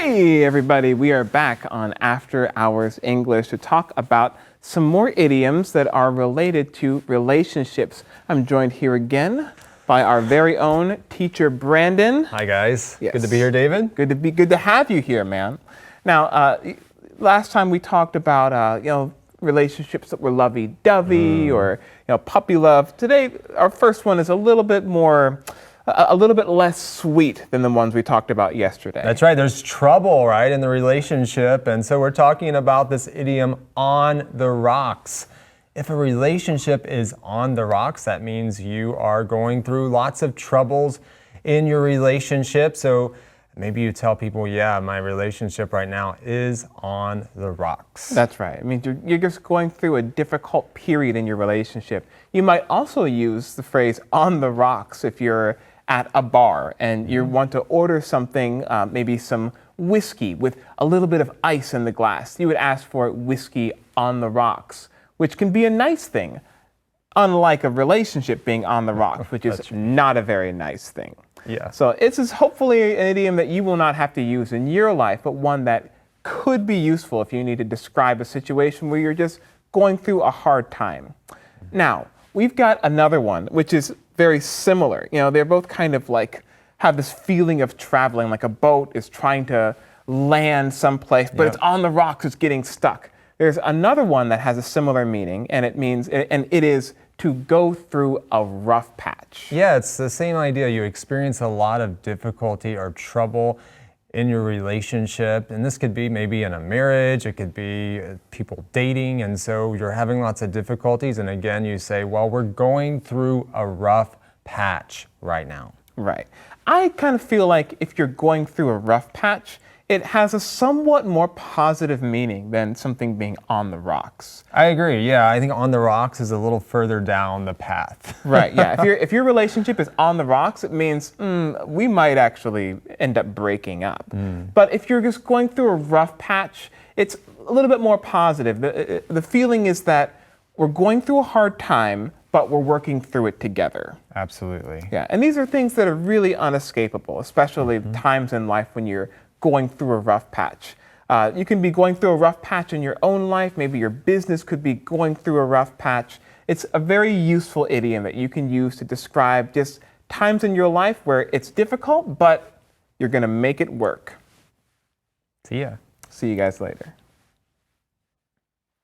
Hey everybody, we are back on After Hours English to talk about some more idioms that are related to relationships. I'm joined here again by our very own teacher Brandon. Hi guys. Yes. Good to be here, David. Good to have you here, man. Now, last time we talked about relationships that were lovey-dovey or puppy love. Today, our first one is a little bit less sweet than the ones we talked about yesterday. That's right. There's trouble, right, in the relationship. And so we're talking about this idiom, on the rocks. If a relationship is on the rocks, that means you are going through lots of troubles in your relationship. So maybe you tell people, yeah, my relationship right now is on the rocks. That's right. I mean, you're just going through a difficult period in your relationship. You might also use the phrase on the rocks if you're at a bar and you want to order something, maybe some whiskey with a little bit of ice in the glass. You would ask for whiskey on the rocks, which can be a nice thing, unlike a relationship being on the rocks, which is not a very nice thing. Yeah. So this is hopefully an idiom that you will not have to use in your life, but one that could be useful if you need to describe a situation where you're just going through a hard time. Now, we've got another one, which is very similar. They're both kind of like have this feeling of traveling, like a boat is trying to land someplace, but it's on the rocks, it's getting stuck. There's another one that has a similar meaning, and it is to go through a rough patch. Yeah, it's the same idea. You experience a lot of difficulty or trouble in your relationship, and this could be maybe in a marriage, it could be people dating, and so you're having lots of difficulties, and again you say, well, we're going through a rough patch right now. Right. I kind of feel like if you're going through a rough patch, it has a somewhat more positive meaning than something being on the rocks. I agree. Yeah, I think on the rocks is a little further down the path. Right. Yeah. If your relationship is on the rocks, it means we might actually end up breaking up. But if you're just going through a rough patch, it's a little bit more positive. The feeling is that we're going through a hard time, but we're working through it together. Absolutely. Yeah. And these are things that are really unescapable, especially times in life when you're going through a rough patch. You can be going through a rough patch in your own life. Maybe your business could be going through a rough patch. It's a very useful idiom that you can use to describe just times in your life where it's difficult, but you're going to make it work. See ya. See you guys later.